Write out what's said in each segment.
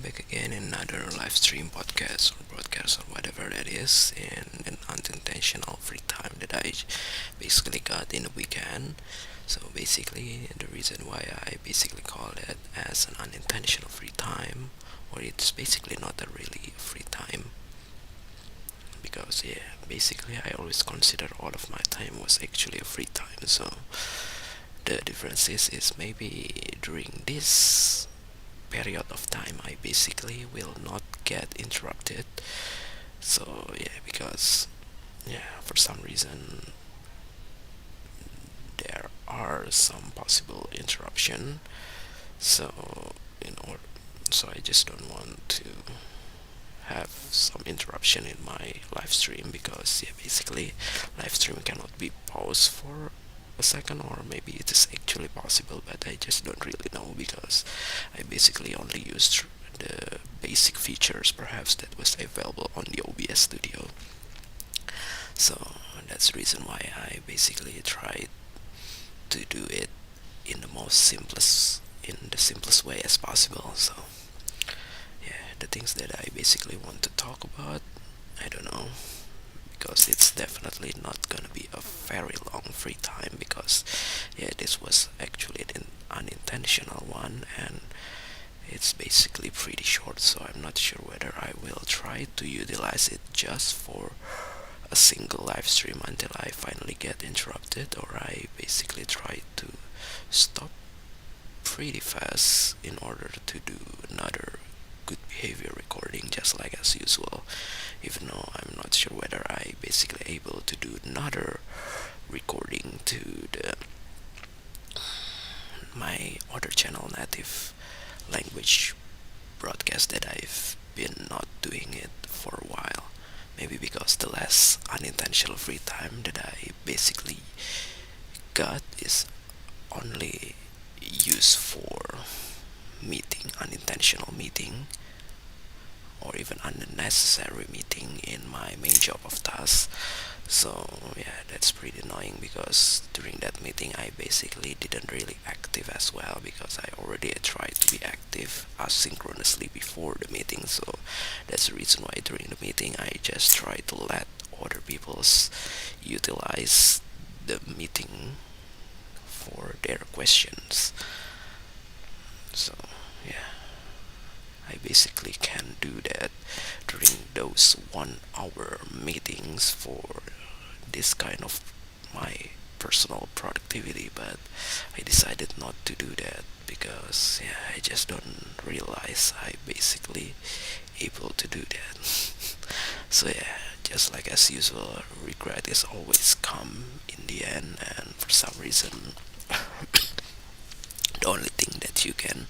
back again in another live stream podcast or broadcast or whatever that is, in an unintentional free time that I basically got in the weekend. So basically, the reason why I basically call it as an unintentional free time, or it's basically not a really free time, because basically I always consider all of my time was actually a free time. So the difference is maybe during this period of time I basically will not get interrupted. So because for some reason there are some possible interruption. So in order, so I just don't want to have some interruption in my live stream, because basically live stream cannot be paused for a second, or maybe it is actually possible, but I just don't really know, because I basically only used the basic features perhaps that was available on the OBS studio. So that's the reason why I basically tried to do it in the simplest way as possible. So the things that I basically want to talk about, I don't know, because it's definitely not gonna be a very long free time, because this was actually an unintentional one, and it's basically pretty short, so I'm not sure whether I will try to utilize it just for a single live stream until I finally get interrupted, or I basically try to stop pretty fast in order to do another good behavior recording just like as usual, even though I'm not sure whether I basically able to do another recording to the my other channel native language broadcast that I've been not doing it for a while. Maybe because the last unintentional free time that I basically got is only used for meeting, unintentional meeting, or even unnecessary meeting in my main job of tasks. So that's pretty annoying, because during that meeting I basically didn't really active as well, because I already tried to be active asynchronously before the meeting. So that's the reason why during the meeting I just try to let other people's utilize the meeting for their questions. So I basically can do that during those 1 hour meetings for this kind of my personal productivity, but I decided not to do that, because I just don't realize I basically able to do that. So just like as usual, regret is always come in the end, and for some reason the only thing that you can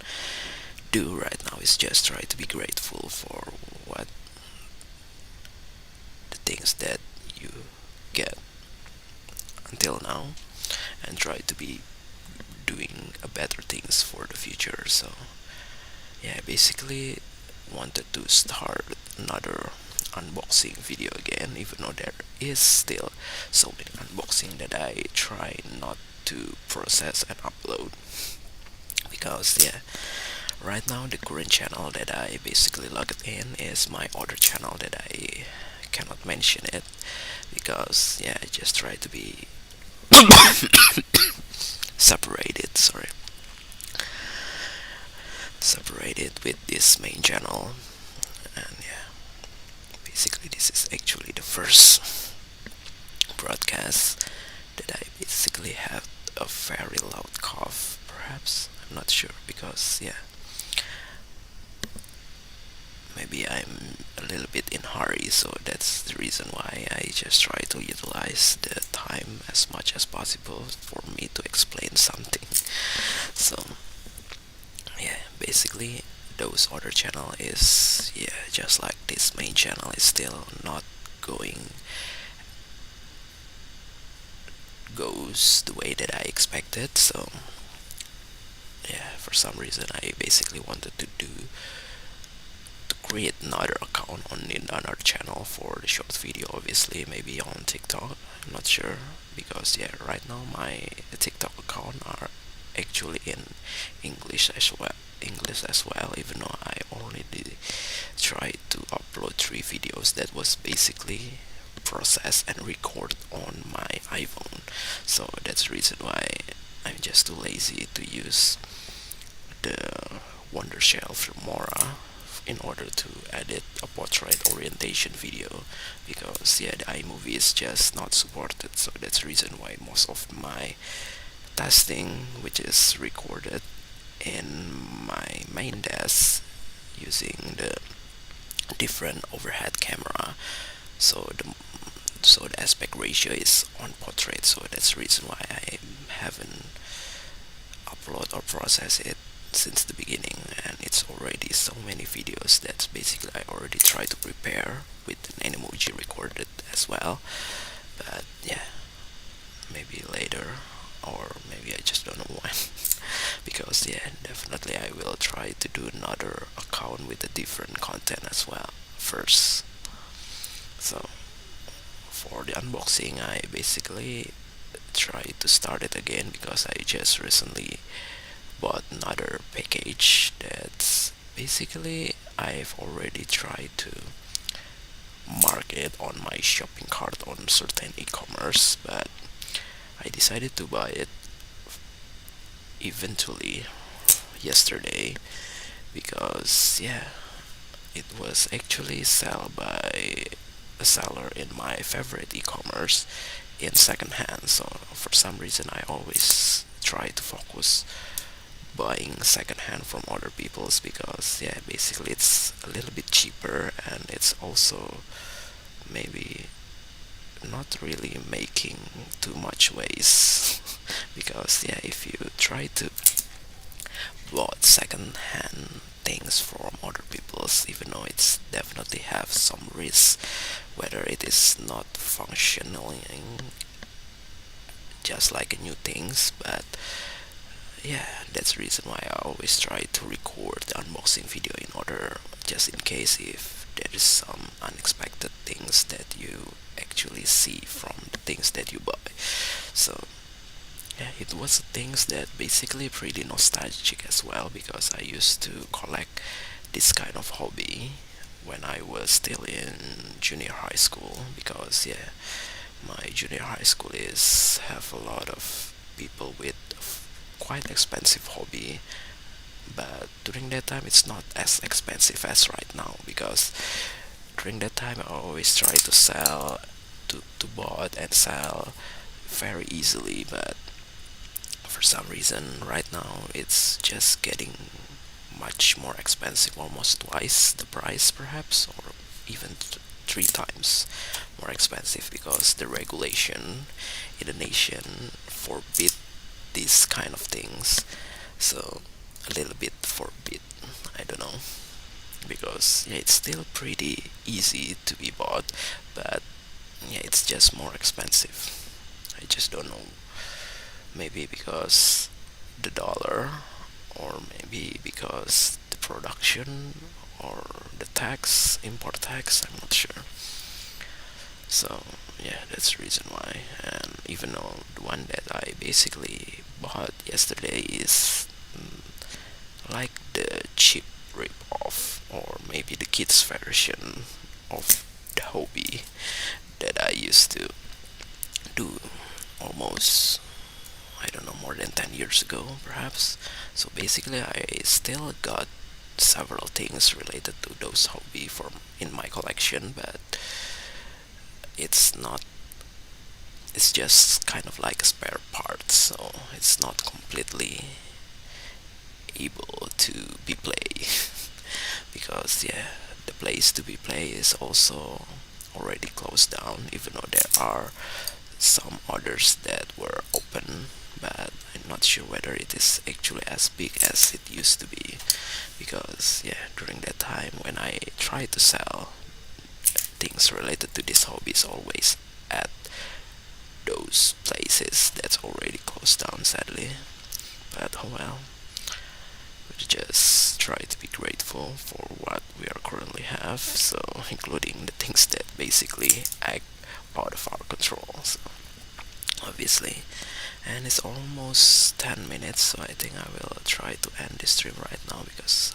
do right now is just try to be grateful for what the things that you get until now, and try to be doing a better things for the future. So I basically wanted to start another unboxing video again, even though there is still so many unboxing that I try not to process and upload, because right now the current channel that I basically logged in is my other channel that I cannot mention it, because I just try to be separated, separated with this main channel. And basically this is actually the first broadcast that I basically have a very loud cough, perhaps, I'm not sure, because maybe I'm a little bit in hurry, so that's the reason why I just try to utilize the time as much as possible for me to explain something. So basically those other channel is just like this main channel is still not going goes the way that I expected. So for some reason I basically wanted to create another account on another channel for the short video, obviously maybe on TikTok, I'm not sure, because right now my TikTok account are actually in English as well, English as well, even though I already tried to upload 3 videos that was basically processed and record on my iPhone. So that's the reason why I'm just too lazy to use the Wondershell Filmora in order to edit a portrait orientation video, because yeah, the iMovie is just not supported. So that's the reason why most of my testing, which is recorded in my main desk using the different overhead camera, so the aspect ratio is on portrait. So that's the reason why I haven't upload or process it since the beginning, and it's already so many videos that basically I already tried to prepare with an Animoji recorded as well. But yeah, maybe later, or maybe I just don't know when. Because yeah, definitely I will try to do another account with a different content as well first. So for the unboxing, I basically try to start it again because I just recently bought another package that's basically I've already tried to mark it on my shopping cart on certain e-commerce, but I decided to buy it eventually yesterday because yeah, it was actually sold by a seller in my favorite e-commerce in secondhand. So for some reason I always try to focus buying secondhand from other people's, because yeah, basically it's a little bit cheaper, and it's also maybe not really making too much waste. Because yeah, if you try to bought secondhand things from other people's, even though it's definitely have some risk, whether it is not functioning just like new things. But yeah, that's the reason why I always try to record the unboxing video, in order just in case if there is some unexpected things that you actually see from the things that you buy. So yeah, it was things that basically pretty nostalgic as well, because I used to collect this kind of hobby when I was still in junior high school. Because yeah, my junior high school is have a lot of people with quite expensive hobby, but during that time it's not as expensive as right now, because during that time I always try to sell, to bought and sell very easily. But for some reason right now it's just getting much more expensive, almost twice the price perhaps, or even 3 times more expensive, because the regulation in the nation forbid these kind of things. So a little bit forbid, I don't know, because yeah, it's still pretty easy to be bought, but yeah, it's just more expensive. I just don't know, maybe because the dollar, or maybe because the production, or the tax, import tax, I'm not sure. So yeah, that's the reason why. And even though the one that I basically bought yesterday is like the cheap rip off, or maybe the kids version of the hobby that I used to do almost, I don't know, more than 10 years ago perhaps. So basically I still got several things related to those hobby from in my collection, but it's not, it's just kind of like a spare part, so it's not completely able to be played. Because yeah, the place to be played is also already closed down, even though there are some others that were open, but I'm not sure whether it is actually as big as it used to be. Because yeah, during that time when I tried to sell things related to this hobbies, always at those places that's already closed down, sadly. But oh well, we just try to be grateful for what we are currently have, so including the things that basically act out of our control. So obviously. And it's almost 10 minutes, so I think I will try to end this stream right now because